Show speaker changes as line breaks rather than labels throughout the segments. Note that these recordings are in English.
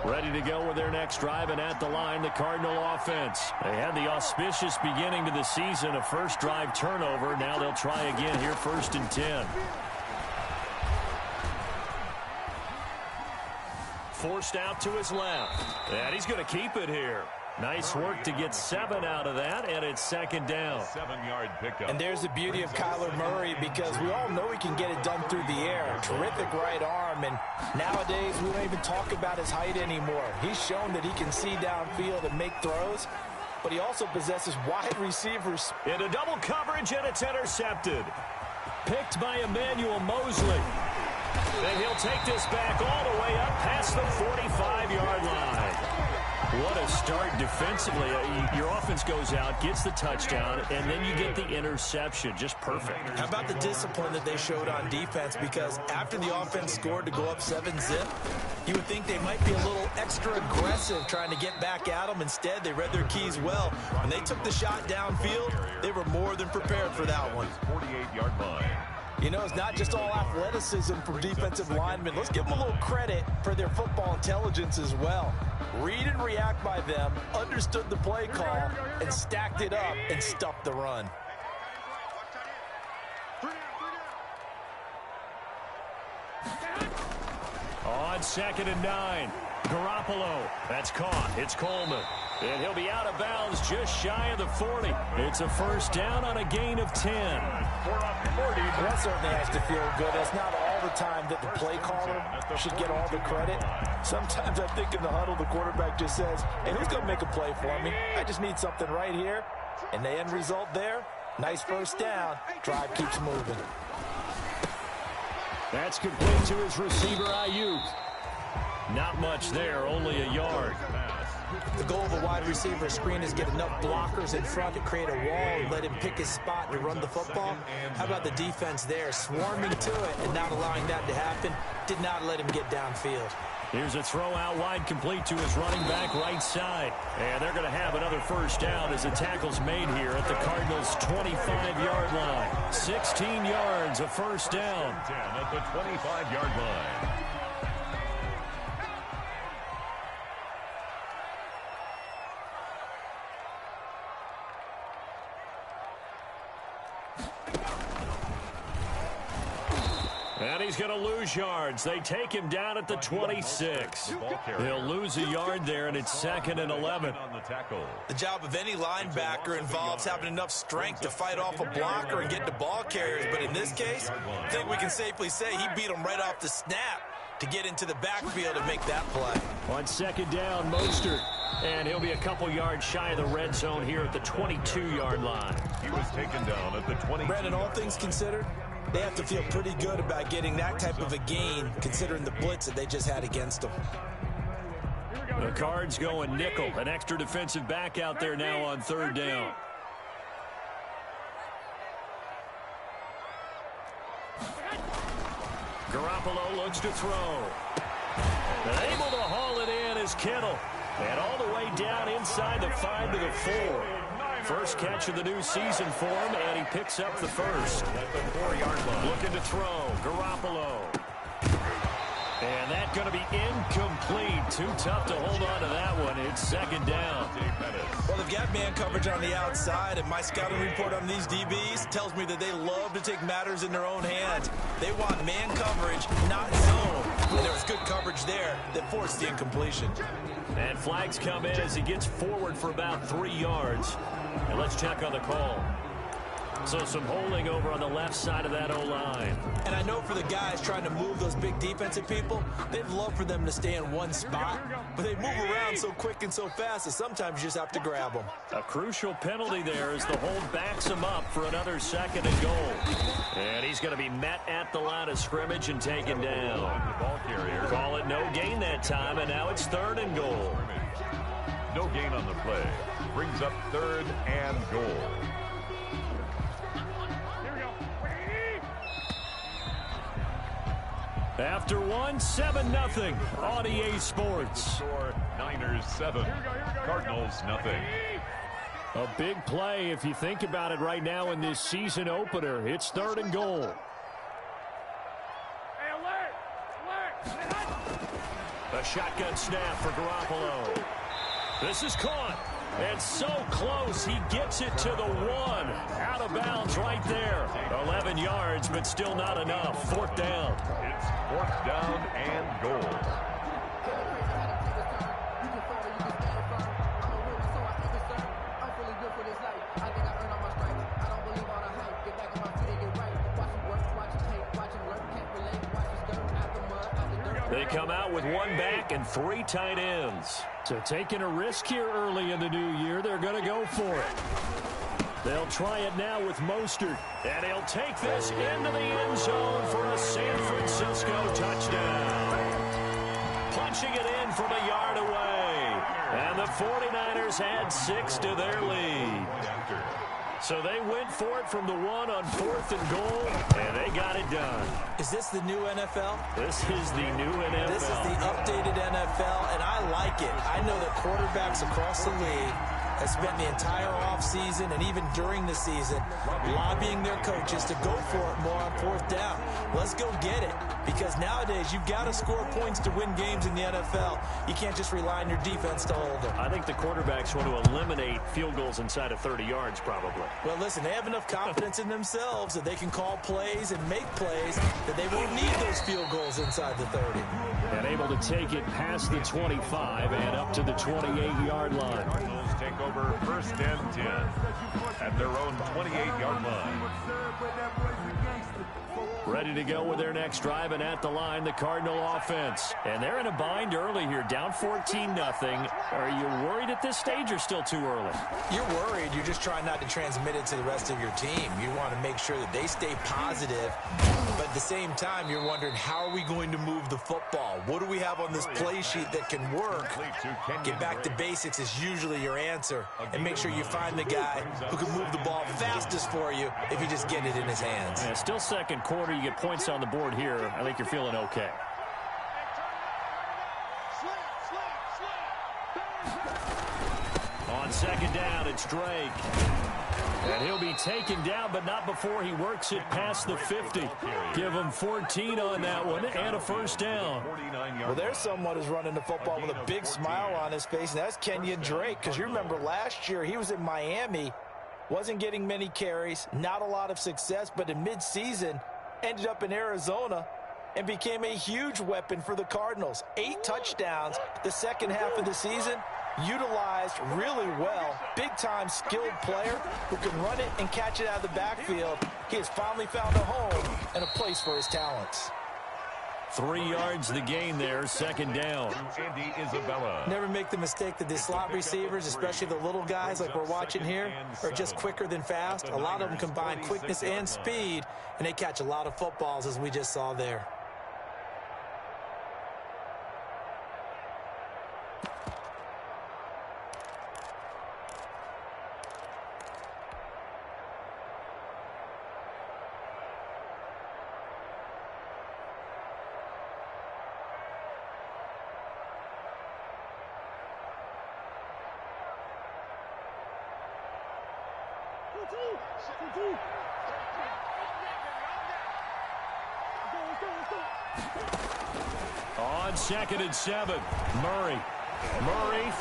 Ready to go with their next drive, and at the line, the Cardinal offense. They had the auspicious beginning to the season, a first drive turnover. Now they'll try again here, 1st and 10. Forced out to his left, and he's going to keep it here. Nice work to get 7 out of that, and it's 2nd down.
7-yard pickup.
And there's the beauty of Kyler Murray, because we all know he can get it done through the air. Terrific right arm, and nowadays we don't even talk about his height anymore. He's shown that he can see downfield and make throws, but he also possesses wide receivers.
Into double coverage, and it's intercepted. Picked by Emmanuel Mosley. And he'll take this back all the way up past the 45-yard line. What a start defensively. Your offense goes out, gets the touchdown, and then you get the interception. Just perfect.
How about the discipline that they showed on defense? Because after the offense scored to go up 7-zip, you would think they might be a little extra aggressive trying to get back at them. Instead, they read their keys well. When they took the shot downfield, they were more than prepared for that one.
48-yard line.
You know, it's not just all athleticism from defensive linemen. Let's give them a little credit for their football intelligence as well. Read and react by them, understood the play call, and stacked it up and stuffed the run.
On 2nd and 9, Garoppolo. That's caught. It's Coleman. And he'll be out of bounds just shy of the 40. It's a first down on a gain of 10.
That certainly has to feel good. It's not all the time that the play caller should get all the credit. Sometimes I think in the huddle, the quarterback just says, hey, who's going to make a play for me? I just need something right here. And the end result there, nice first down. Drive keeps moving.
That's complete to his receiver, Ayuk. Not much there, only a yard.
The goal of a wide receiver screen is get enough blockers in front to create a wall and let him pick his spot to run the football. How about the defense there, swarming to it and not allowing that to happen? Did not let him get downfield.
Here's a throw out wide, complete to his running back right side. And they're going to have another first down as the tackle's made here at the Cardinals' 25-yard line. 16 yards, a first down.
10 at the 25-yard line.
And he's going to lose yards. They take him down at the 26. He'll lose a yard there, and it's 2nd and 11.
The job of any linebacker involves having enough strength to fight off a blocker and get to ball carriers. But in this case, I think we can safely say he beat him right off the snap to get into the backfield and make that play.
On 2nd down, Mostert. And he'll be a couple yards shy of the red zone here at the 22-yard line.
He was taken down at the 20.
Brandon, all things considered, they have to feel pretty good about getting that type of a gain, considering the blitz that they just had against them.
The Cards going nickel. An extra defensive back out there now on 3rd down. Garoppolo looks to throw. And able to haul it in is Kittle. And all the way down inside the 5 to the 4. First catch of the new season for him, and he picks up the first. At the 4-yard line. Looking to throw. Garoppolo. And that's going to be incomplete. Too tough to hold on to that one. It's 2nd down.
Well, they've got man coverage on the outside, and my scouting report on these DBs tells me that they love to take matters in their own hands. They want man coverage, not zone. And there was good coverage there that forced the incompletion.
And flags come in as he gets forward for about 3 yards. And let's check on the call. So some holding over on the left side of that O-line.
And I know for the guys trying to move those big defensive people, they'd love for them to stay in one spot. But they move around so quick and so fast that sometimes you just have to grab them.
A crucial penalty there as the hold backs him up for another 2nd and goal. And he's going to be met at the line of scrimmage and taken down.
Ball carrier.
Call it no gain that time, and now it's 3rd and goal.
No gain on the play. Brings up 3rd and goal.
After one, 7-0 on EA Sports.
Score Niners 7, Cardinals nothing.
A big play if you think about it right now in this season opener. It's 3rd and goal.
A
shotgun snap for Garoppolo. This is caught. And so close, he gets it to the 1. Out of bounds right there. 11 yards, but still not enough. 4th down.
It's 4th down and goal.
They come out with 1 back and 3 tight ends. So taking a risk here early in the new year, they're going to go for it. They'll try it now with Mostert. And he'll take this into the end zone for a San Francisco touchdown. Punching it in from a yard away. And the 49ers add 6 to their lead. So they went for it from the 1 on 4th and goal, and they got it done.
Is this the new NFL?
This is the new NFL.
This is the updated NFL, and I like it. I know that quarterbacks across the league have spent the entire offseason and even during the season lobbying their coaches to go for it more on 4th down. Let's go get it, because nowadays you've got to score points to win games in the NFL. You can't just rely on your defense to hold them.
I think the quarterbacks want to eliminate field goals inside of 30 yards probably.
Well, listen, they have enough confidence in themselves that they can call plays and make plays that they won't need those field goals inside the 30.
And able to take it past the 25 and up to the 28-yard line.
Cardinals take over 1st and 10 at their own 28-yard line.
Ready to go with their next drive, and at the line, the Cardinal offense. And they're in a bind early here, down 14-0. Are you worried at this stage or still too early?
You're worried. You're just trying not to transmit it to the rest of your team. You want to make sure that they stay positive, but at the same time, you're wondering, how are we going to move the football? What do we have on this play sheet that can work? Get back to basics is usually your answer, and make sure you find the guy who can move the ball fastest for you if you just get it in his hands.
Yeah, still second quarter. You get points on the board here. I think you're feeling okay. On 2nd down, it's Drake. And he'll be taken down, but not before he works it past the 50. Give him 14 on that one and a 1st down.
Well, there's someone who's running the football with a big smile on his face, and that's Kenyon Drake, because you remember last year he was in Miami, wasn't getting many carries, not a lot of success, but in midseason ended up in Arizona and became a huge weapon for the Cardinals. 8 touchdowns the second half of the season, utilized really well. Big-time skilled player who can run it and catch it out of the backfield. He has finally found a home and a place for his talents.
3 yards the gain there, 2nd down.
Andy Isabella.
Never make the mistake that the slot receivers, especially the little guys like we're watching here, are just quicker than fast. A lot of them combine quickness and speed, and they catch a lot of footballs, as we just saw there.
On 2nd and 7, Murray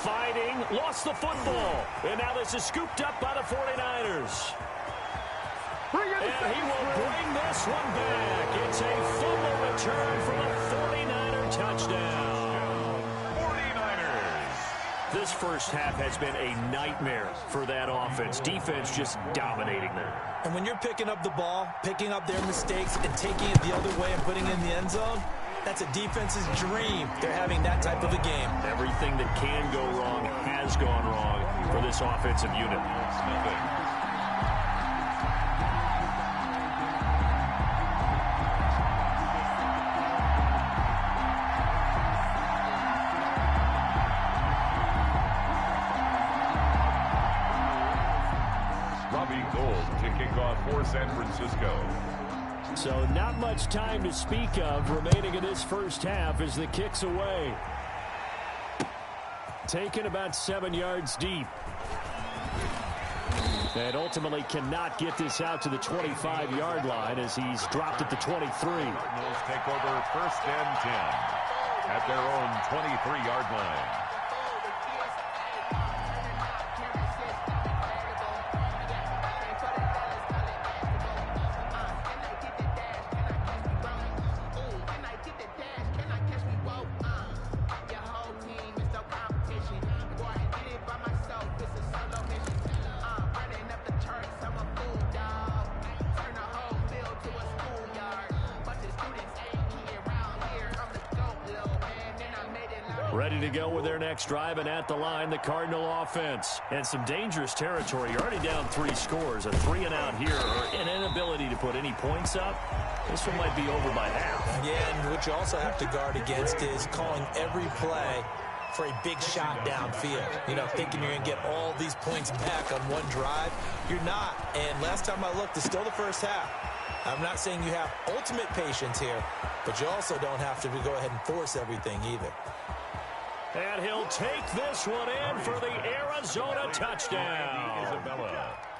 fighting, lost the football. And now this is scooped up by the 49ers. And he will bring this one back. It's a fumble return for a 49er touchdown.
49ers.
This first half has been a nightmare for that offense. Defense just dominating them.
And when you're picking up the ball, picking up their mistakes, and taking it the other way and putting it in the end zone, that's a defense's dream. They're having that type of a game.
Everything that can go wrong has gone wrong for this offensive unit.
Robbie Gould to kick off for San Francisco.
So not much time to speak of remaining in this first half as the kick's away. Taken about 7 yards deep. And ultimately cannot get this out to the 25-yard line as he's dropped at the 23.
Cardinals take over 1st and 10. at their own 23-yard line.
Ready to go with their next drive, and at the line, the Cardinal offense. And some dangerous territory. You're already down 3 scores. A 3-and-out here, or an inability to put any points up. This one might be over by half.
Yeah, and what you also have to guard against is calling every play for a big shot downfield. You know, thinking you're going to get all these points back on one drive. You're not. And last time I looked, it's still the first half. I'm not saying you have ultimate patience here, but you also don't have to go ahead and force everything either.
And he'll take this one in for the Arizona touchdown.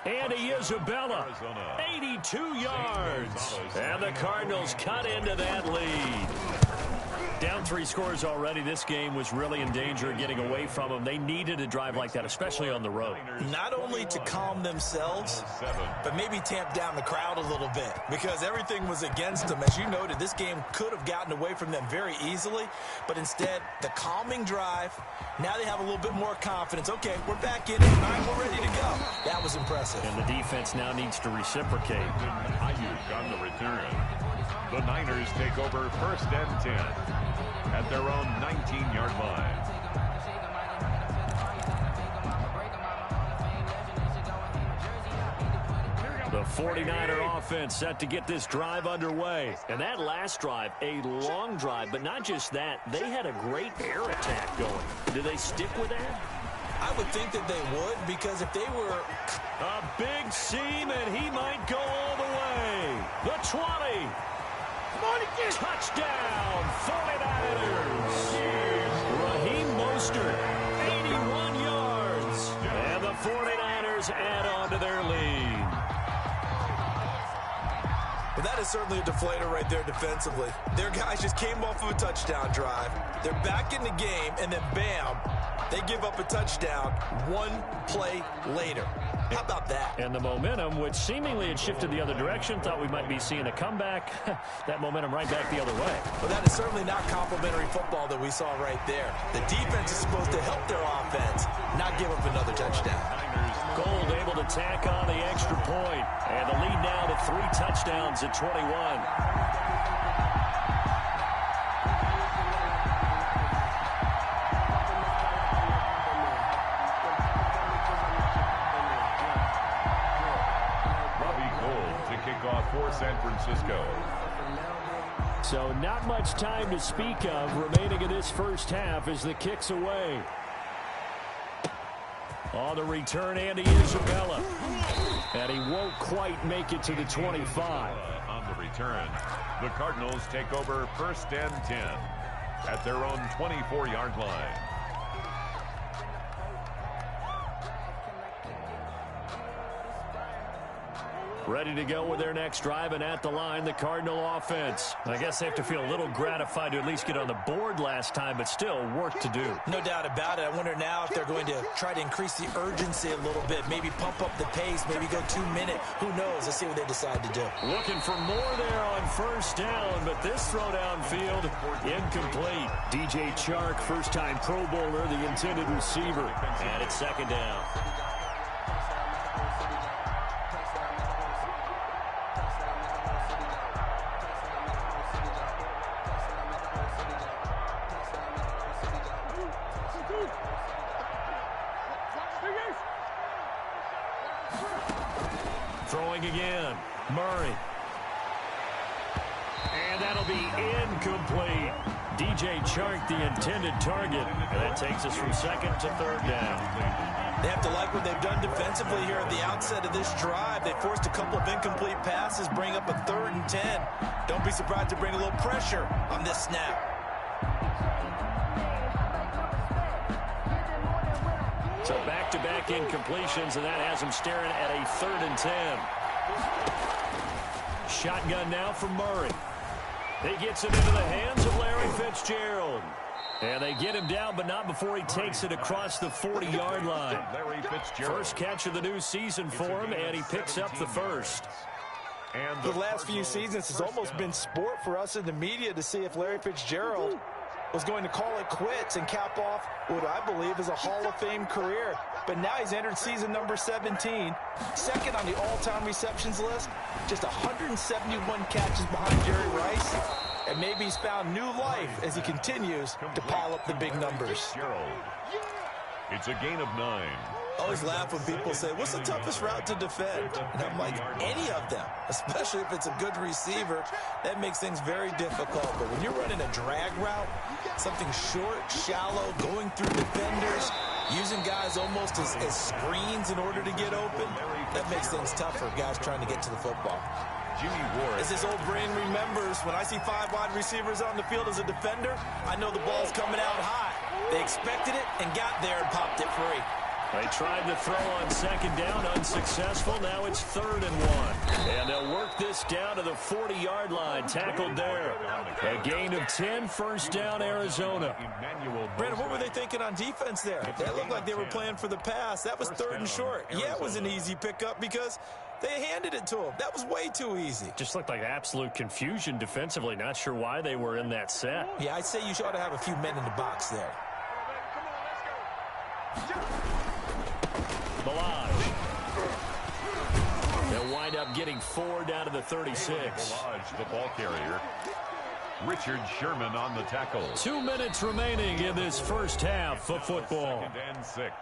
Andy Isabella, 82 yards. And the Cardinals cut into that lead. Down 3 scores already. This game was really in danger of getting away from them. They needed a drive like that, especially on the road.
Not only to calm themselves, but maybe tamp down the crowd a little bit, because everything was against them. As you noted, this game could have gotten away from them very easily, but instead, the calming drive, now they have a little bit more confidence. Okay, we're back in it. All right, we're ready to go. That was impressive.
And the defense now needs to reciprocate.
Ayuk on the return. The Niners take over 1st and 10 at their own 19-yard line.
The 49er offense set to get this drive underway. And that last drive, a long drive, but not just that. They had a great air attack going. Do they stick with that?
I would think that they would, because if they were...
A big seam, and he might go all the way. The 20. Touchdown, 49ers. Raheem Mostert, 81 yards. And the 49ers add on to their lead.
Well, that is certainly a deflator right there defensively. Their guys just came off of a touchdown drive. They're back in the game, and then bam, they give up a touchdown 1 play later. How about that?
And the momentum, which seemingly had shifted the other direction, thought we might be seeing a comeback. That momentum right back the other way.
Well, that is certainly not complimentary football that we saw right there. The defense is supposed to help their offense, not give up another touchdown.
Gold able to tack on the extra point. And the lead now to 3 touchdowns at 21.
For San Francisco.
So not much time to speak of remaining in this first half as the kick's away. On the return, Andy Isabella. And he won't quite make it to the 25.
On the return, the Cardinals take over 1st and 10 at their own 24-yard line.
Ready to go with their next drive, and at the line, the Cardinal offense. I guess they have to feel a little gratified to at least get on the board last time, but still work to do.
No doubt about it. I wonder now if they're going to try to increase the urgency a little bit, maybe pump up the pace, maybe go 2-minute. Who knows? Let's see what they decide to do.
Looking for more there on 1st down, but this throw downfield incomplete. DJ Chark, first-time Pro Bowler, the intended receiver. And it's 2nd down. Throwing again, Murray. And that'll be incomplete. DJ Chark, the intended target. And that takes us from 2nd to 3rd down.
They have to like what they've done defensively here at the outset of this drive. They forced a couple of incomplete passes, bring up a 3rd and 10. Don't be surprised to bring a little pressure on this snap.
So back-to-back incompletions, and that has him staring at a 3rd and 10. Shotgun now for Murray. He gets it into the hands of Larry Fitzgerald. And they get him down, but not before he takes it across the 40-yard line. First catch of the new season for him, and he picks up the first.
And the last few seasons has almost been sport for us in the media to see if Larry Fitzgerald was going to call it quits and cap off what I believe is a Hall of Fame career. But now he's entered season number 17, second on the all-time receptions list, just 171 catches behind Jerry Rice. And maybe he's found new life as he continues to pile up the big numbers.
It's a gain of 9.
I always laugh when people say, what's the toughest route to defend? And I'm like, any of them, especially if it's a good receiver. That makes things very difficult. But when you're running a drag route, something short, shallow, going through defenders, using guys almost as screens in order to get open, that makes things tough for guys trying to get to the football. As this old brain remembers, when I see 5 wide receivers on the field as a defender, I know the ball's coming out high. They expected it and got there and popped it free.
They tried to throw on second down, unsuccessful. Now it's 3rd and 1. And they'll work this down to the 40-yard line, tackled there. A gain of 10, first down, Arizona.
Brandon, what were they thinking on defense there? They looked like they were playing for the pass. That was 3rd and short. Yeah, it was an easy pickup because they handed it to him. That was way too easy.
Just looked like absolute confusion defensively. Not sure why they were in that set.
Yeah, I'd say you ought to have a few men in the box there.
Balaj. They'll wind up getting 4 down to the 36.
Balaj, the ball carrier. Richard Sherman on the tackle.
2 minutes remaining in this first half of football.
2nd and 6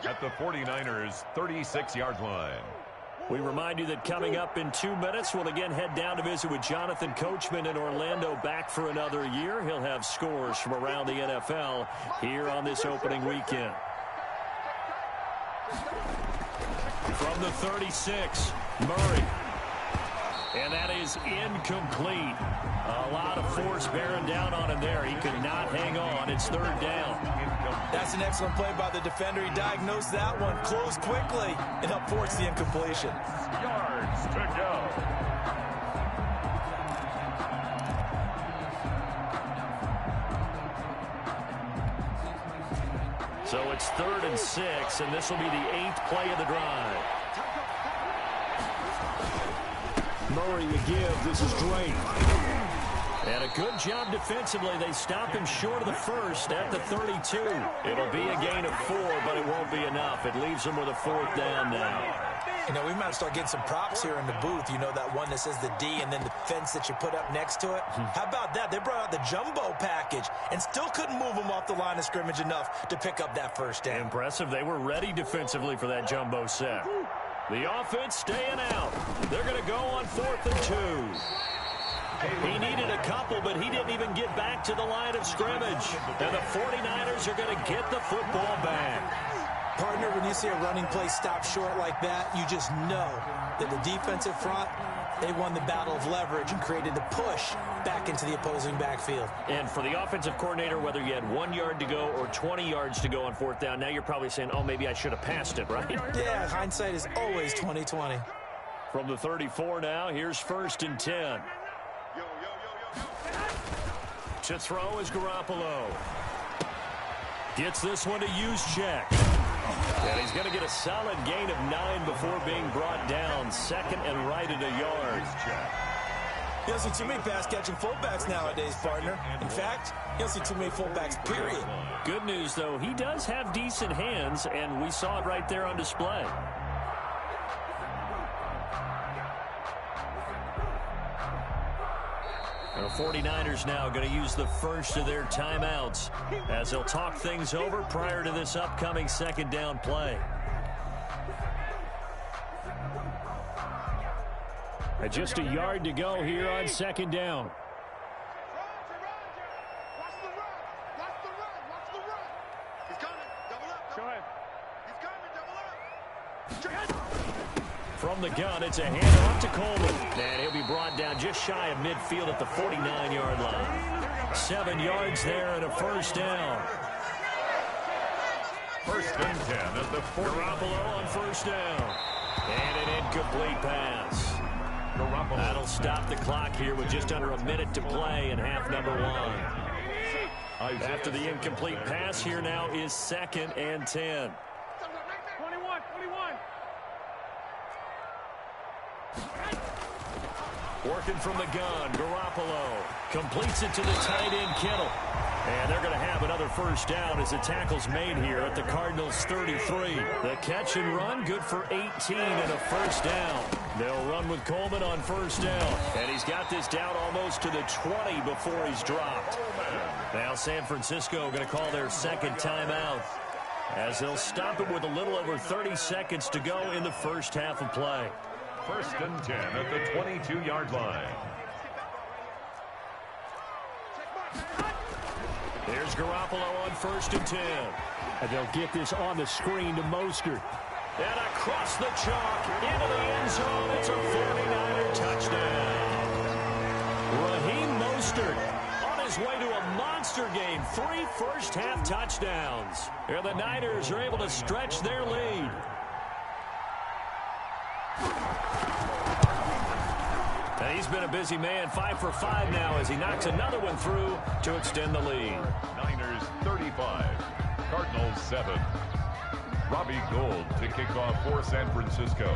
at the 49ers' 36-yard line.
We remind you that coming up in 2 minutes, we'll again head down to visit with Jonathan Coachman in Orlando, back for another year. He'll have scores from around the NFL here on this opening weekend. From the 36, Murray. And that is incomplete. A lot of force bearing down on him there. He could not hang on. It's 3rd down.
That's an excellent play by the defender. He diagnosed that one, closed quickly, and up forced the incompletion.
Yards to go.
So it's 3rd and 6, and this will be the 8th play of the drive. Murray to give. This is great. And a good job defensively. They stop him short of the first at the 32. It'll be a gain of 4, but it won't be enough. It leaves them with a 4th down now.
You know, we might start getting some props here in the booth. You know, that one that says the D and then the fence that you put up next to it? How about that? They brought out the jumbo package and still couldn't move them off the line of scrimmage enough to pick up that first down.
Impressive. They were ready defensively for that jumbo set. The offense staying out. They're going to go on 4th and 2. He needed a couple, but he didn't even get back to the line of scrimmage. And the 49ers are going to get the football back.
Partner, when you see a running play stop short like that, you just know that the defensive front, they won the battle of leverage and created the push back into the opposing backfield.
And for the offensive coordinator, whether you had 1 yard to go or 20 yards to go on 4th down, now you're probably saying, oh, maybe I should have passed it, right?
Yeah, hindsight is always 20/20.
From the 34 now, here's 1st and 10. To throw is Garoppolo. Gets this one to Juszczyk. And he's going to get a solid gain of 9 before being brought down. 2nd and right at a yard.
You don't see too many pass-catching fullbacks nowadays, partner. In fact, you don't see too many fullbacks, period.
Good news, though, he does have decent hands, and we saw it right there on display. The 49ers now going to use the first of their timeouts as they'll talk things over prior to this upcoming 2nd down play. Just a yard to go here on 2nd down. From the gun, it's a handoff to Coleman. And he'll be brought down just shy of midfield at the 49-yard line. 7 yards there and a 1st down.
1st and 10 at the 40.
Garoppolo on 1st down. And an incomplete pass. That'll stop the clock here with just under a minute to play in half number one. After the incomplete pass, here now is 2nd and 10.
21.
Working from the gun, Garoppolo completes it to the tight end, Kittle. And they're going to have another first down as the tackle's made here at the Cardinals' 33. The catch and run, good for 18 and a first down. They'll run with Coleman on first down. And he's got this down almost to the 20 before he's dropped. Now San Francisco going to call their second timeout as they'll stop it with a little over 30 seconds to go in the first half of play.
1st and 10 at the 22-yard line.
Here's Garoppolo on 1st and 10.
And they'll get this on the screen to Mostert.
And across the chalk, into the end zone. It's a 49er touchdown. Raheem Mostert on his way to a monster game. 3 first-half touchdowns. And the Niners are able to stretch their lead. And he's been a busy man, 5 for 5 now as he knocks another one through to extend the lead.
Niners 35, Cardinals 7. Robbie Gould to kick off for San Francisco.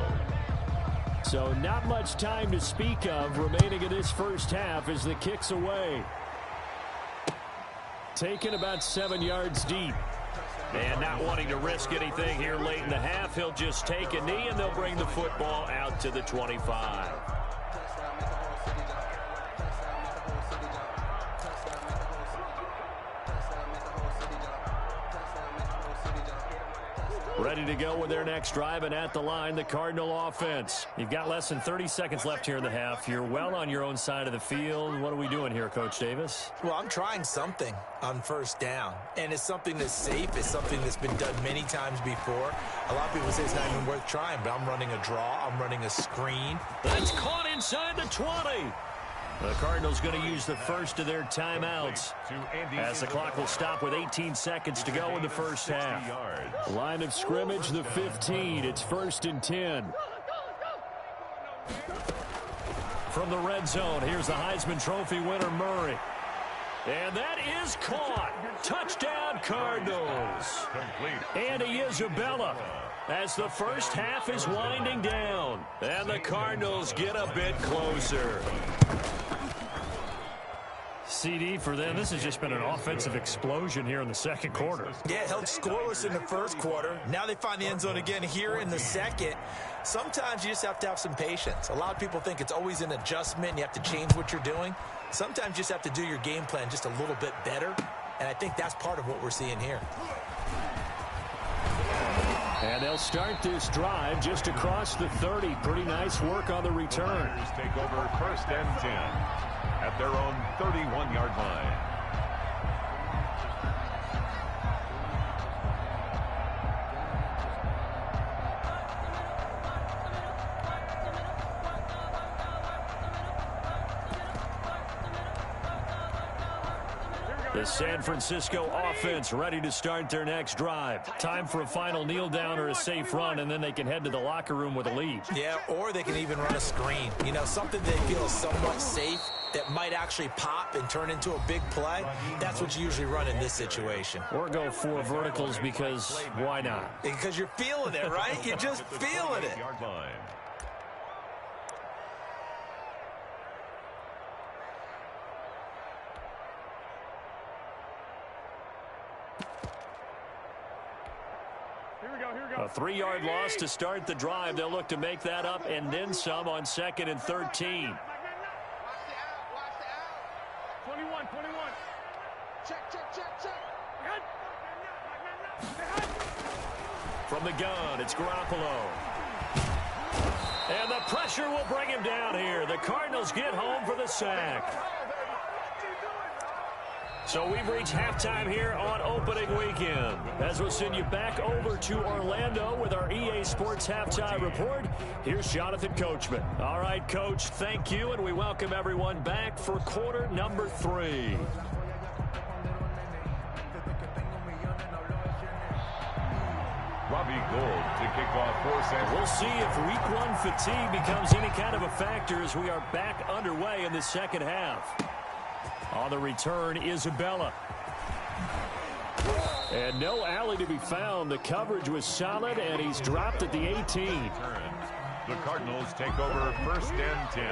So not much time to speak of remaining in this first half as the kick's away. Taken about 7 yards deep.
And not wanting to risk anything here late in the half, he'll just take a knee and they'll bring the football out to the 25. Ready to go with their next drive, and at the line, the Cardinal offense. You've got less than 30 seconds left here in the half. You're well on your own side of the field. What are we doing here, Coach Davis?
Well, I'm trying something on first down, and it's something that's safe. It's something that's been done many times before. A lot of people say it's not even worth trying, but I'm running a draw. I'm running a screen.
That's caught inside the 20. The Cardinals going to use the first of their timeouts as the clock will stop with 18 seconds to go in the first half.
Line of scrimmage, the 15. It's 1st and 10.
From the red zone, here's the Heisman Trophy winner, Murray. And that is caught. Touchdown, Cardinals. Andy Isabella as the first half is winding down. And the Cardinals get a bit closer. CD for them. This has just been an offensive explosion here in the second quarter.
Yeah, held scoreless in the first quarter. Now they find the end zone again here in the second. Sometimes you just have to have some patience. A lot of people think it's always an adjustment. You have to change what you're doing. Sometimes you just have to do your game plan just a little bit better. And I think that's part of what we're seeing here.
And they'll start this drive just across the 30. Pretty nice work on the return.
Take over 1st and 10 at their own 31-yard line.
The San Francisco offense ready to start their next drive. Time for a final kneel down or a safe run, and then they can head to the locker room with a lead.
Yeah, or they can even run a screen. You know, something they feel is somewhat safe that might actually pop and turn into a big play. That's what you usually run in this situation.
Or go 4 verticals because why not?
Because you're feeling it, right? You're just feeling it.
A 3-yard loss to start the drive. They'll look to make that up and then some on 2nd and 13.
21. Check.
From the gun, it's Garoppolo. And the pressure will bring him down here. The Cardinals get home for the sack. So we've reached halftime here on opening weekend. As we'll send you back over to Orlando with our EA Sports Halftime Report, here's Jonathan Coachman. All right, Coach, thank you, and we welcome everyone back for quarter number 3.
Robbie Gould to kick off for San Francisco.
We'll see if week one fatigue becomes any kind of a factor as we are back underway in the second half. On the return, Isabella. And no alley to be found. The coverage was solid, and he's dropped at the 18.
The Cardinals take over 1st and 10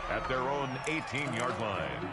at their own 18-yard line.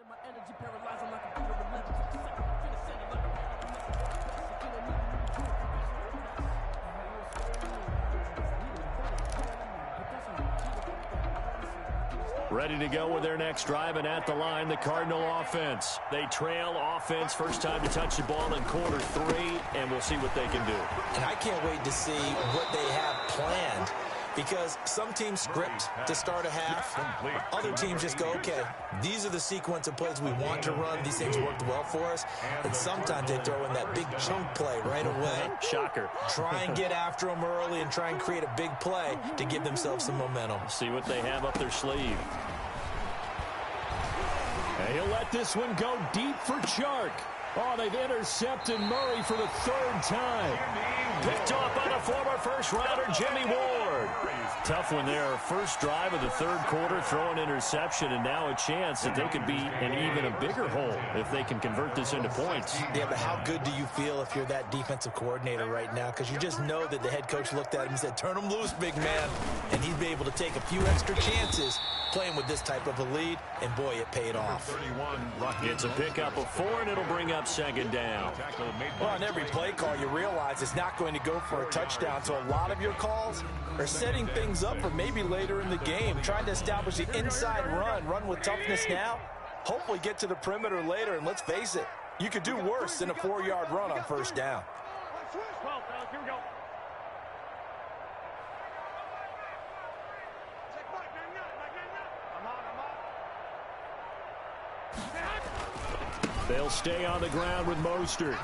My energy paralyzing like a beat of 11 to the second. Finna send it like a
ready to go with their next drive, and at the line, the Cardinal offense. They trail offense, first time to touch the ball in quarter 3, and we'll see what they can do.
And I can't wait to see what they have planned, because some teams script to start a half. Other teams just go, okay, these are the sequence of plays we want to run. These things worked well for us. And sometimes they throw in that big chunk play right away.
Shocker.
Try and get after them early and try and create a big play to give themselves some momentum.
See what they have up their sleeve. And he'll let this one go deep for Chark. Oh, they've intercepted Murray for the 3rd time. Picked off by the former first-rounder Jimmy Ward. Tough one there. First drive of the 3rd quarter, throw an interception, and now a chance that they could be in even a bigger hole if they can convert this into points.
Yeah, but how good do you feel if you're that defensive coordinator right now? Because you just know that the head coach looked at him and said, turn him loose, big man. And he'd be able to take a few extra chances playing with this type of a lead, and boy, it paid off.
It's a pickup of 4, and it'll bring up 2nd down.
Well, on every play call, you realize it's not going to go for a touchdown, so a lot of your calls are setting things up for maybe later in the game, trying to establish the inside run with toughness now, hopefully get to the perimeter later, and let's face it, you could do worse than a 4-yard run on 1st down.
Here we go.
They'll stay on the ground with Mostert.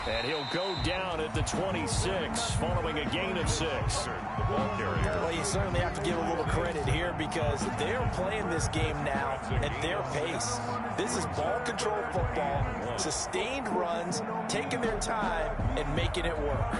And he'll go down at the 26, following a gain of 6.
Well, you certainly have to give a little credit here because they're playing this game now at their pace. This is ball control football, sustained runs, taking their time, and making it work.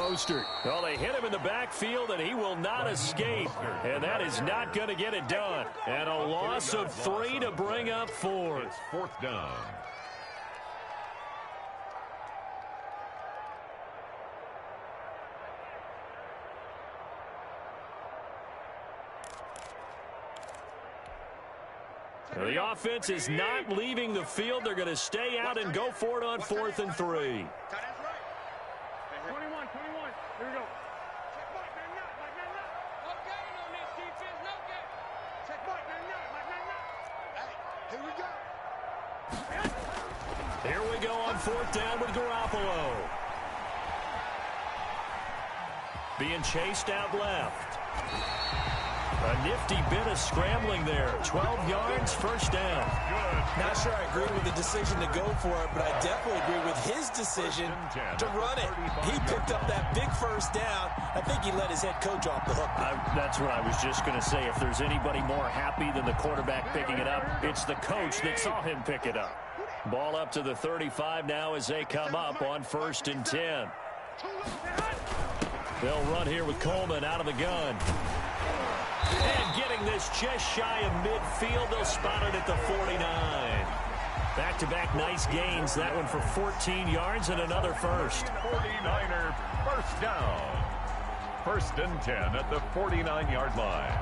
Mostert.
Well, they hit him in the backfield, and he will not escape. And that is not going to get it done. And a loss of 3 to bring up 4.
It's 4th down.
The offense is not leaving the field. They're going to stay out and go for it on 4th and 3.
21. Here we go.
Here we go on 4th down with Garoppolo. Being chased out left. A nifty bit of scrambling there. 12 yards, 1st down.
Not sure I agree with the decision to go for it, but I definitely agree with his decision to run it. He picked up that big 1st down. I think he let his head coach off the hook.
That's what I was just going to say. If there's anybody more happy than the quarterback picking it up, it's the coach that saw him pick it up. Ball up to the 35 now as they come up on 1st and 10. They'll run here with Coleman out of the gun. And getting this just shy of midfield, they'll spot it at the 49. Back-to-back nice gains. That one for 14 yards and another first.
49er 1st down. 1st and 10 at the 49-yard line.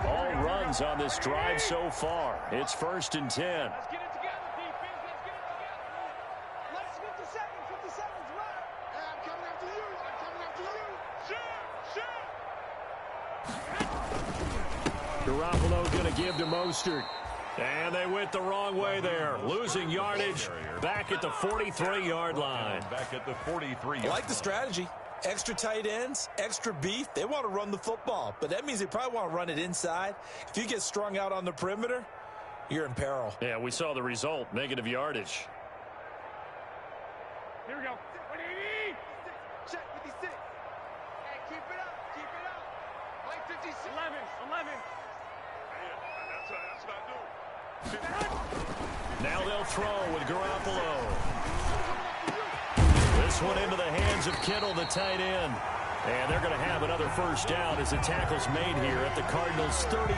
All runs on this drive so far. It's 1st and 10.
Let's get it together, defense. Let's get it together. Let's 50 seconds. 50 seconds, right? I'm coming after you. I'm coming after you. Shoot.
Garoppolo going to give to Mostert.
And they went the wrong way there. Losing yardage back at the 43-yard line.
Back at the 43.
I like the strategy. Extra tight ends, extra beef. They want to run the football, but that means they probably want to run it inside. If you get strung out on the perimeter, you're in peril.
Yeah, we saw the result, negative yardage.
Here we go. What do you need? Check 56. Hey, keep it up. Keep it up. Like 56. 11. That's what I do.
Now they'll throw with Garoppolo. This one into the hands of Kittle, the tight end. And they're going to have another 1st down as the tackle's made here at the Cardinals' 30.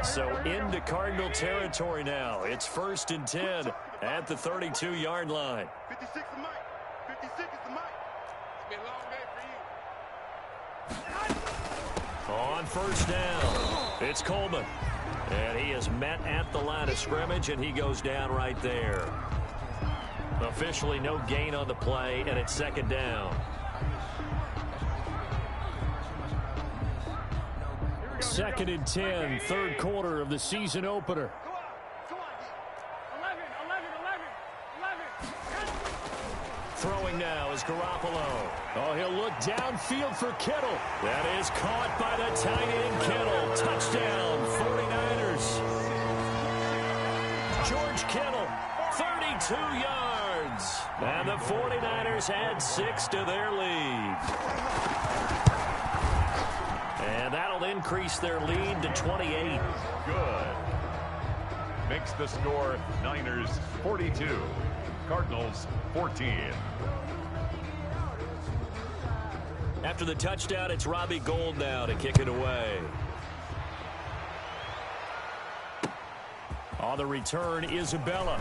So into Cardinal territory now. It's 1st and 10 at the 32-yard line.
56 is Mike. 56 is the Mike. It's been a long day for you.
On 1st down, it's Coleman. And he is met at the line of scrimmage, and he goes down right there. Officially no gain on the play, and it's 2nd down.
2nd and 10, 3rd quarter of the season opener.
Come on. 11.
Throwing now is Garoppolo.
Oh, he'll look downfield for Kittle.
That is caught by the tight end Kittle. Touchdown, 49ers. George Kittle, 32 yards. And the 49ers add 6 to their lead. And that'll increase their lead to 28.
Good. Makes the score Niners 42. Cardinals 14.
After the touchdown, it's Robbie Gould now to kick it away.
On the return, Isabella.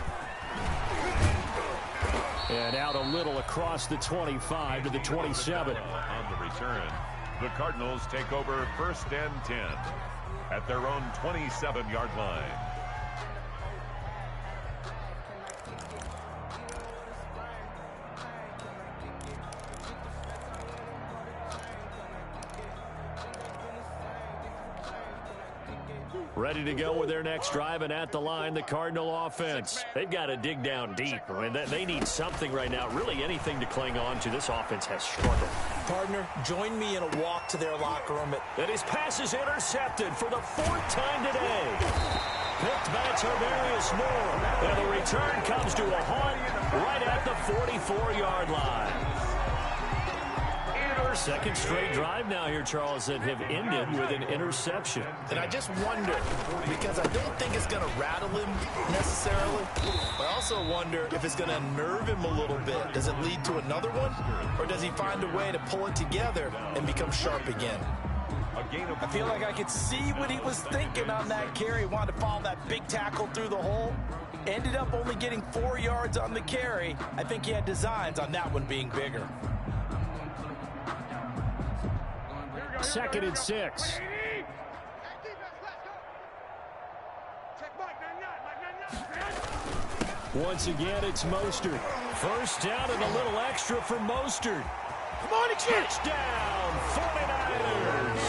And out a little across the 25 to the 27.
On the return, the Cardinals take over 1st and 10 at their own 27-yard line.
Ready to go with their next drive, and at the line, the Cardinal offense. They've got to dig down deep. I mean, they need something right now, really anything to cling on to. This offense has struggled.
Partner, join me in a walk to their locker room.
And his pass is intercepted for the 4th time today. Picked by Tarvarius Moore. And the return comes to a halt right at the 44-yard line.
Second straight drive now here, Charles, that have ended with an interception.
And I just wonder, because I don't think it's going to rattle him necessarily, but I also wonder if it's going to unnerve him a little bit. Does it lead to another one, or does he find a way to pull it together and become sharp again?
I feel like I could see what he was thinking on that carry. Wanted to follow that big tackle through the hole. Ended up only getting 4 yards on the carry. I think he had designs on that one being bigger.
2nd and 6. Once again, it's Mostert. First down and a little extra for Mostert.
Come on,
Touchdown, 49ers.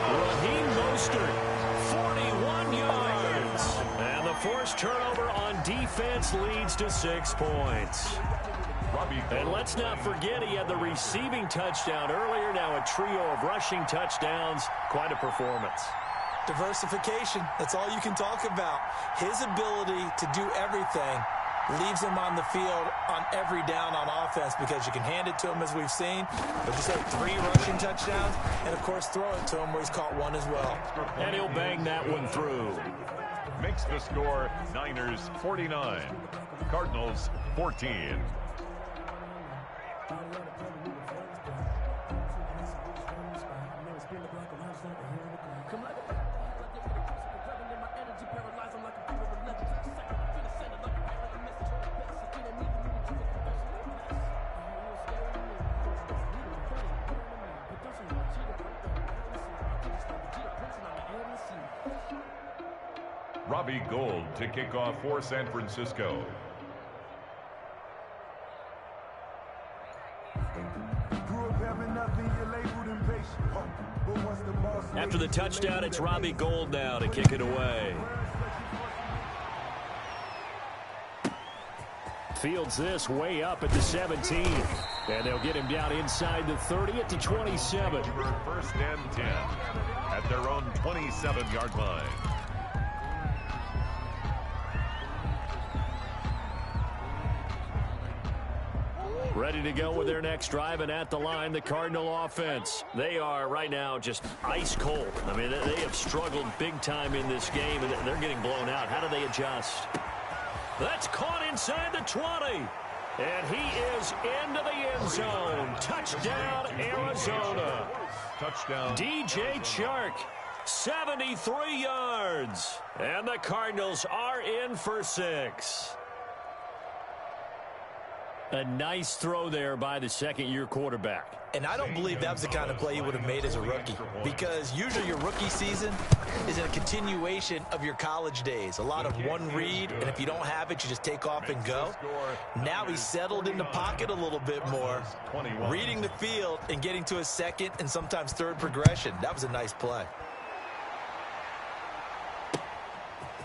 Raheem Mostert, 41 yards. And the forced turnover on defense leads to 6 points. And let's not forget he had the receiving touchdown earlier. Now a trio of rushing touchdowns. Quite a performance.
Diversification, that's all you can talk about. His ability to do everything leaves him on the field on every down on offense because you can hand it to him as we've seen. But you said 3 rushing touchdowns, and of course throw it to him where he's caught one as well.
And he'll bang that one through.
Makes the score Niners 49, Cardinals 14. Robbie Gould to kick off for San Francisco.
After the touchdown, it's Robbie Gould now to kick it away. Fields this way up at the 17. And they'll get him down inside the 30 at the 27.
1st and 10 at their own 27-yard line.
Ready to go with their next drive, and at the line, the Cardinal offense. They are right now just ice cold. I mean, they have struggled big time in this game, and they're getting blown out. How do they adjust? That's caught inside the 20. And he is into the end zone. Touchdown, Arizona.
Touchdown.
DJ Chark, 73 yards. And the Cardinals are in for 6. A nice throw there by the second-year quarterback.
And I don't believe that was the kind of play you would have made as a rookie, because usually your rookie season is a continuation of your college days. A lot of one read, and if you don't have it, you just take off and go. Now he's settled in the pocket a little bit more, reading the field and getting to his second and sometimes third progression. That was a nice play.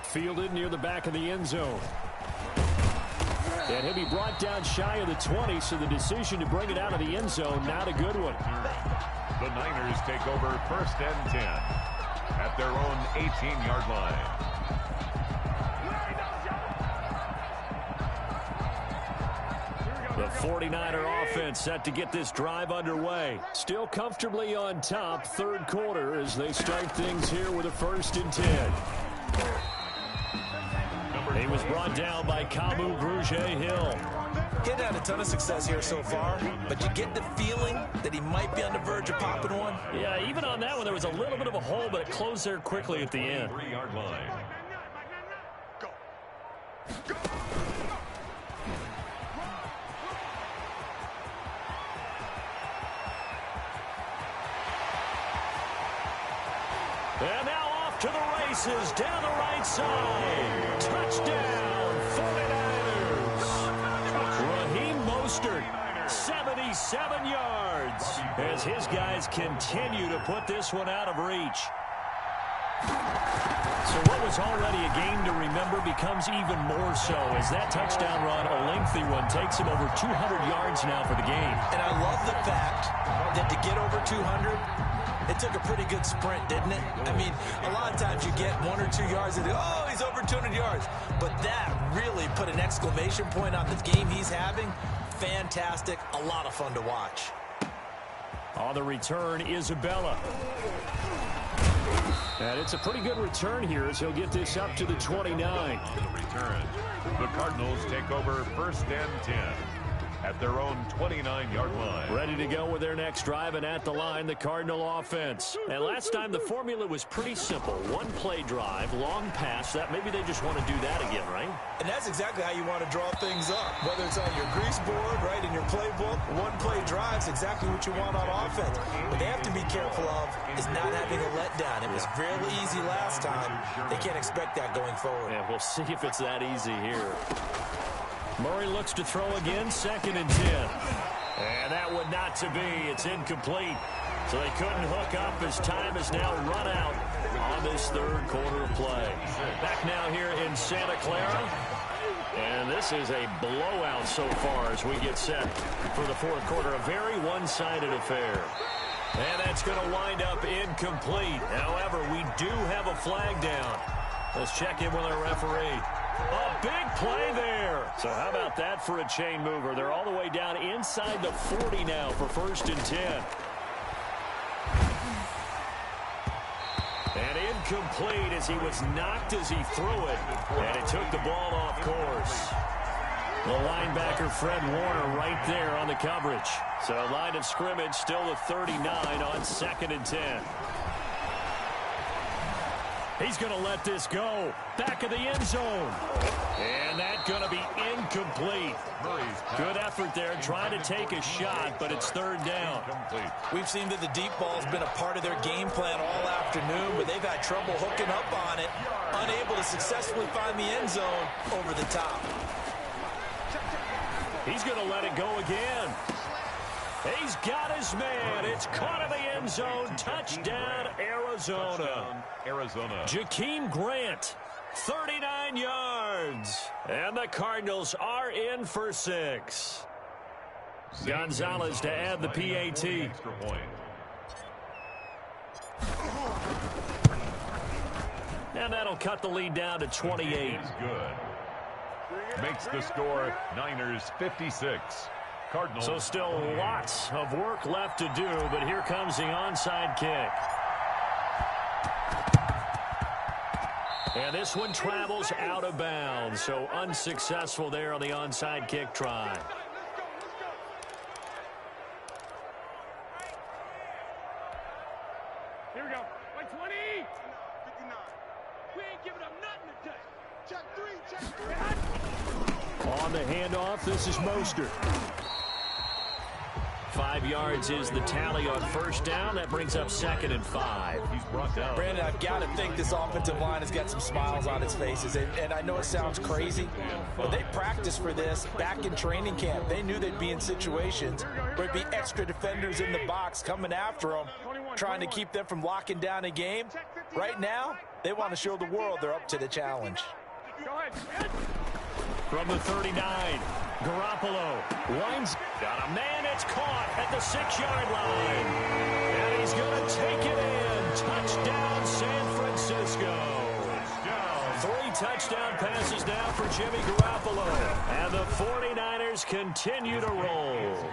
Fielded near the back of the end zone. And he'll be brought down shy of the 20, so the decision to bring it out of the end zone, not a good one.
The Niners take over 1st and 10 at their own 18-yard line.
The 49er offense set to get this drive underway. Still comfortably on top, 3rd quarter, as they start things here with a 1st and 10. He was brought down by Kamu Grugier-Hill.
He hadn't had a ton of success here so far, but you get the feeling that he might be on the verge of popping one.
Yeah, even on that one, there was a little bit of a hole, but it closed there quickly at the end.
3-yard line.
And now off to the races down the right side. Touchdown, 49ers. Raheem Mostert, 77 yards, as his guys continue to put this one out of reach. So what was already a game to remember becomes even more so as that touchdown run, a lengthy one, takes him over 200 yards now for the game.
And I love the fact that to get over 200, it took a pretty good sprint, didn't it? I mean, a lot of times you get 1 or 2 yards and oh, he's over 200 yards. But that really put an exclamation point on the game he's having. Fantastic. A lot of fun to watch.
On the return, Isabella. And it's a pretty good return here as he'll get this up to the 29.
On the return, the Cardinals take over 1st and 10 at their own 29-yard line.
Ready to go with their next drive, and at the line, the Cardinal offense. And last time, the formula was pretty simple. One-play drive, long pass. That maybe they just want to do that again, right?
And that's exactly how you want to draw things up. Whether it's on your grease board, right, in your playbook, one-play drive's exactly what you want on offense. What they have to be careful of is not having a letdown. It was fairly easy last time. They can't expect that going forward.
And we'll see if it's that easy here. Murray looks to throw again, 2nd and 10. And that would not to be. It's incomplete. So they couldn't hook up as time is now run out on this 3rd quarter of play. Back now here in Santa Clara. And this is a blowout so far as we get set for the 4th quarter. A very one-sided affair. And that's going to wind up incomplete. However, we do have a flag down. Let's check in with our referee. A big play there. So how about that for a chain mover? They're all the way down inside the 40 now for 1st and 10. And incomplete as he was knocked as he threw it. And it took the ball off course. The linebacker, Fred Warner, right there on the coverage. So line of scrimmage still the 39 on 2nd and 10. He's going to let this go. Back of the end zone. And that's going to be incomplete. Good effort there, trying to take a shot, but it's 3rd down.
We've seen that the deep ball's been a part of their game plan all afternoon, but they've had trouble hooking up on it, unable to successfully find the end zone over the top.
He's going to let it go again. He's got his man. It's caught in the end zone. Touchdown, Arizona. Jakeem Grant, 39 yards. And the Cardinals are in for 6. Gonzalez to add the PAT. And that'll cut the lead down to 28.
Good. Makes the score Niners 56. Cardinals.
So still lots of work left to do, but here comes the onside kick. And this one travels out of bounds, so unsuccessful there on the onside kick try.
Here we go. 120. 59. We ain't giving up nothing today. Check 3, check 3.
On the handoff, this is Mostert. 5 yards is the tally on 1st down. That brings up 2nd and 5.
He's brought down.
Brandon, I've got to think this offensive line has got some smiles on its faces. And I know it sounds crazy, but they practiced for this back in training camp. They knew they'd be in situations where there'd be extra defenders in the box coming after them, trying to keep them from locking down a game. Right now, they want to show the world they're up to the challenge.
Go ahead.
From the 39, Garoppolo winds. Got a man, it's caught at the 6-yard line. And he's going to take it in. Touchdown, San Francisco. 3 touchdown passes now for Jimmy Garoppolo. And the 49ers continue to roll.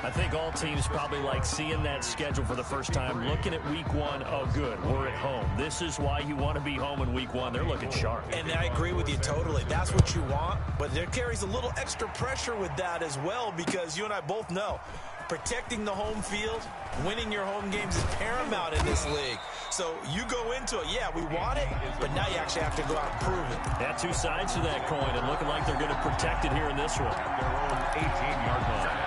I think all teams probably like seeing that schedule for the first time, looking at week 1. Oh, good, we're at home. This is why you want to be home in week 1. They're looking sharp.
And I agree with you totally. That's what you want, but there carries a little extra pressure with that as well, because you and I both know protecting the home field, winning your home games is paramount in this league. So you go into it, yeah, we want it, but now you actually have to go out and prove it.
Got 2 sides to that coin, and looking like they're going to protect it here in this one.
At their own 18-yard line.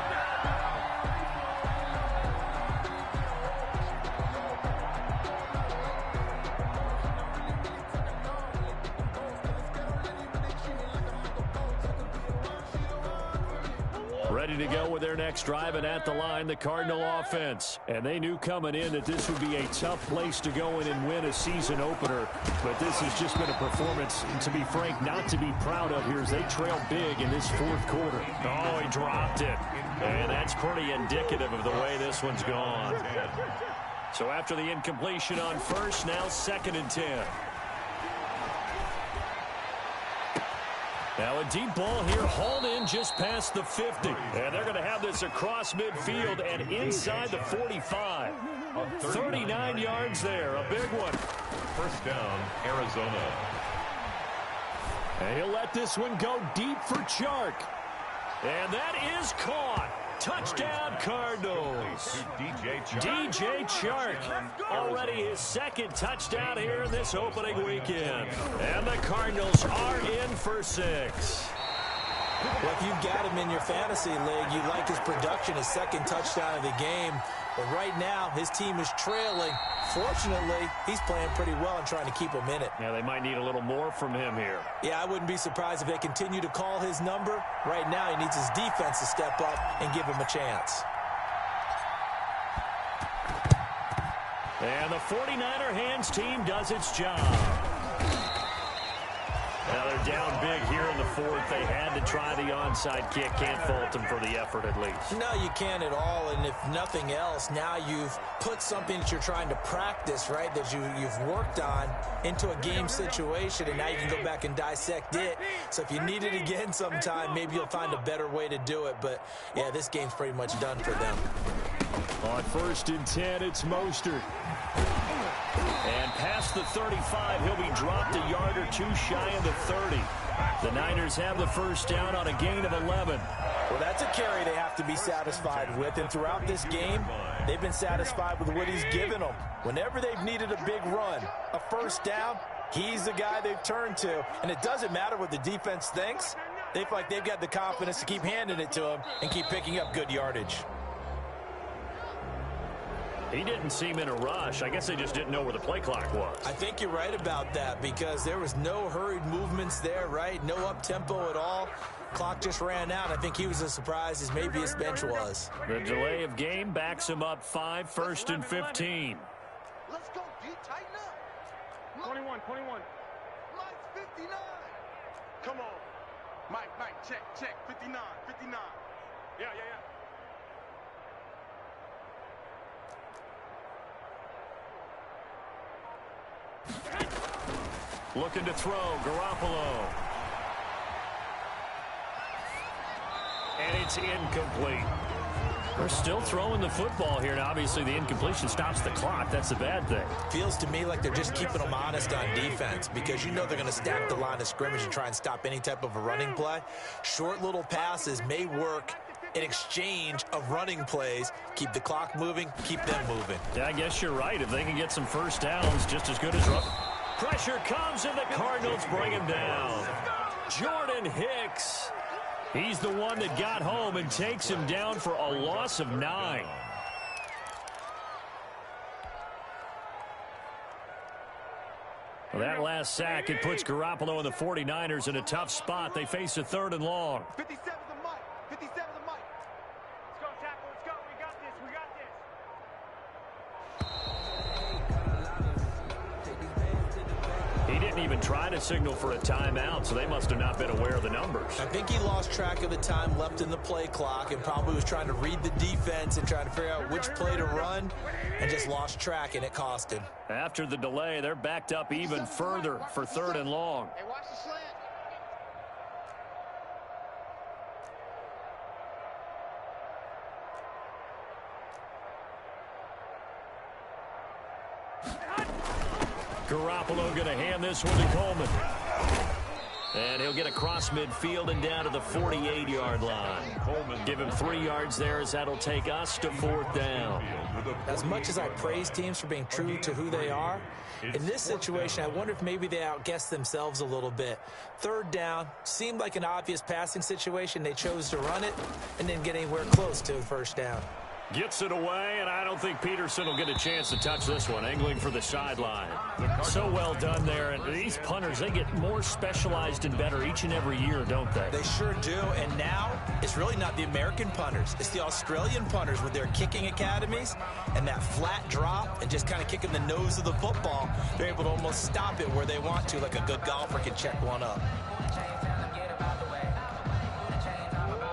Ready to go with their next drive, and at the line, the Cardinal offense. And they knew coming in that this would be a tough place to go in and win a season opener. But this has just been a performance, to be frank, not to be proud of here as they trail big in this 4th quarter. Oh, he dropped it. And that's pretty indicative of the way this one's gone. So after the incompletion on 1st, now 2nd and 10.
Now a deep ball here, hauled in just past the 50. And they're going to have this across midfield and inside the 45. 39 yards there, a big one.
First down, Arizona.
And he'll let this one go deep for Chark. And that is caught. Touchdown, Cardinals. DJ Chark, already his second touchdown here in this opening weekend. And the Cardinals are in for 6.
Well, if you've got him in your fantasy league, you like his production, his second touchdown of the game. But right now, his team is trailing. Fortunately, he's playing pretty well and trying to keep him in it.
Yeah, they might need a little more from him here.
Yeah, I wouldn't be surprised if they continue to call his number. Right now, he needs his defense to step up and give him a chance.
And the 49er hands team does its job. Now they're down big here in the fourth. They had to try the onside kick. Can't fault them for the effort at least.
No, you can't at all. And if nothing else, now you've put something that you're trying to practice, right, that you've worked on into a game situation, and now you can go back and dissect it. So if you need it again sometime, maybe you'll find a better way to do it. But, yeah, this game's pretty much done for them.
On 1st and 10, it's Mostert. And past the 35, he'll be dropped a yard or two shy of the 30. The Niners have the first down on a gain of 11.
Well, that's a carry they have to be satisfied with. And throughout this game, they've been satisfied with what he's given them. Whenever they've needed a big run, a first down, he's the guy they've turned to. And it doesn't matter what the defense thinks. They feel like they've got the confidence to keep handing it to him and keep picking up good yardage.
He didn't seem in a rush. I guess they just didn't know where the play clock was.
I think you're right about that because there was no hurried movements there, right? No up-tempo at all. Clock just ran out. I think he was as surprised as maybe his bench was.
The delay of game backs him up 5, 1st and 15.
Let's go, D. Tighten up.
21.
Mike's 59. Come on. Mike, check. 59. Yeah.
Looking to throw, Garoppolo. And it's incomplete. We're still throwing the football here. Now, obviously, the incompletion stops the clock. That's the bad thing.
Feels to me like they're just keeping them honest on defense because you know they're going to stack the line of scrimmage and try and stop any type of a running play. Short little passes may work in exchange of running plays. Keep the clock moving, keep them moving.
Yeah, I guess you're right. If they can get some first downs, just as good as run. Pressure comes, and the Cardinals bring him down. Jordan Hicks. He's the one that got home and takes him down for a loss of 9. Well, that last sack, it puts Garoppolo and the 49ers in a tough spot. They face a 3rd and long.
57 to Mike. 57 to Mike. Let's go, tackle. Let's go. We got this.
He didn't even try to signal for a timeout, so they must have not been aware of the numbers.
I think he lost track of the time left in the play clock and probably was trying to read the defense and trying to figure out which play to run and just lost track, and it cost him.
After the delay, they're backed up even further for 3rd and long.
Hey, watch the slant.
Garoppolo going to hand this one to Coleman. And he'll get across midfield and down to the 48-yard line. Give him 3 yards there as that'll take us to 4th down.
As much as I praise teams for being true to who they are, in this situation, I wonder if maybe they outguessed themselves a little bit. 3rd down seemed like an obvious passing situation. They chose to run it and didn't get anywhere close to a first down.
Gets it away, and I don't think Peterson will get a chance to touch this one. Angling for the sideline. So well done there. And these punters, they get more specialized and better each and every year, don't they?
They sure do. And now it's really not the American punters. It's the Australian punters with their kicking academies and that flat drop and just kind of kicking the nose of the football. They're able to almost stop it where they want to, like a good golfer can check one up.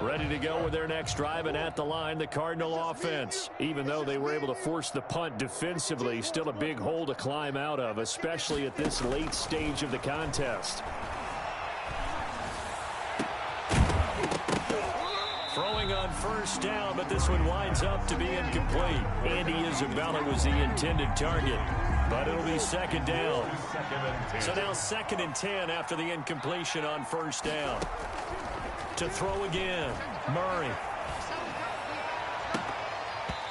Ready to go with their next drive, and at the line, the Cardinal offense. Even though they were able to force the punt defensively, still a big hole to climb out of, especially at this late stage of the contest.
first down, but this one winds up to be incomplete. Andy Isabella was the intended target, but it'll be second down. So now 2nd and 10 after the incompletion on first down. To throw again, Murray.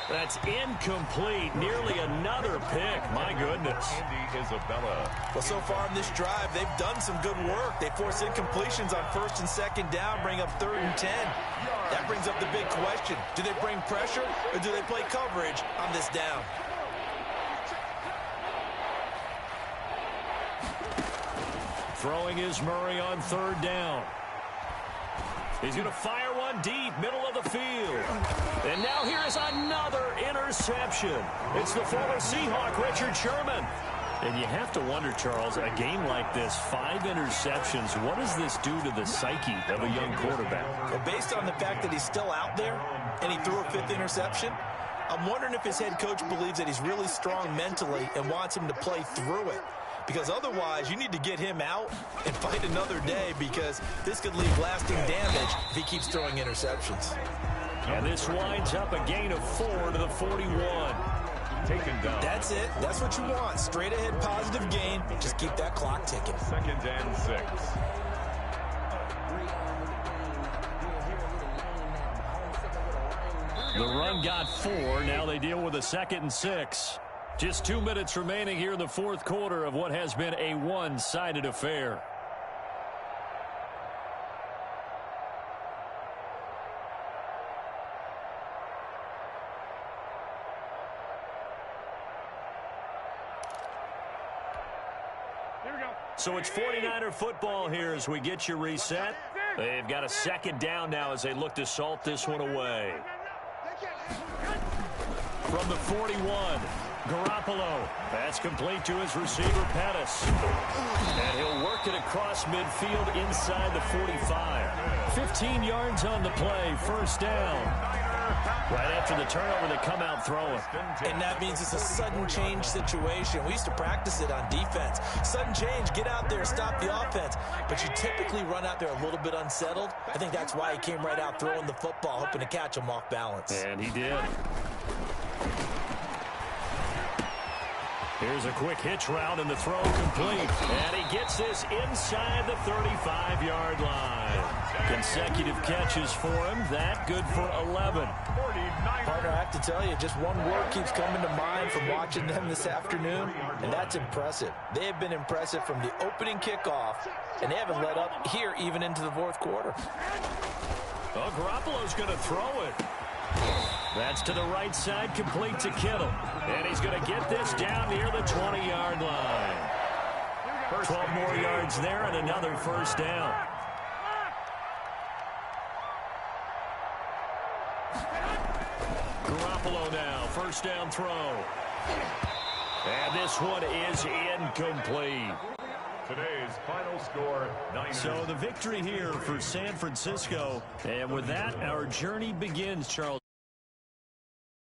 That's incomplete. Nearly another pick. My goodness.
Andy Isabella.
Well, so far in this drive, they've done some good work. They force incompletions on 1st and 2nd down, bring up 3rd and 10. That brings up the big question. Do they bring pressure or do they play coverage on this down?
Throwing is Murray on 3rd down. He's going to fire one deep, middle of the field. And now here is another interception. It's the former Seahawk, Richard Sherman. And you have to wonder, Charles, a game like this, 5 interceptions, what does this do to the psyche of a young quarterback?
Well, based on the fact that he's still out there and he threw a 5th interception, I'm wondering if his head coach believes that he's really strong mentally and wants him to play through it. Because otherwise, you need to get him out and fight another day because this could leave lasting damage if he keeps throwing interceptions.
And this winds up a gain of 4 to the 41.
Taken down.
That's it. That's what you want. Straight ahead positive gain. Just keep that clock ticking.
2nd and 6.
The run got 4. Now they deal with a 2nd and 6. Just 2 minutes remaining here in the 4th quarter of what has been a one-sided affair.
Here we go.
So it's 49er football here as we get you reset. They've got a 2nd down now as they look to salt this one away. From the 41, Garoppolo. That's complete to his receiver, Pettis. And he'll work it across midfield inside the 45. 15 yards on the play, 1st down. Right after the turnover, they come out throwing.
And that means it's a sudden change situation. We used to practice it on defense. Sudden change, get out there, stop the offense. But you typically run out there a little bit unsettled. I think that's why he came right out throwing the football, hoping to catch him off balance.
And he did. Here's a quick hitch route and the throw complete. And he gets this inside the 35-yard line. Consecutive catches for him. That good for 11.
Partner, I have to tell you, just one word keeps coming to mind from watching them this afternoon, and that's impressive. They have been impressive from the opening kickoff, and they haven't let up here even into the 4th quarter.
Oh, Garoppolo's going to throw it. That's to the right side, complete to Kittle. And he's going to get this down near the 20-yard line. 12 more yards there and another 1st down. Garoppolo now, 1st down throw. And this one is incomplete.
Today's final score, 9.
So the victory here for San Francisco. And with that, our journey begins, Charles.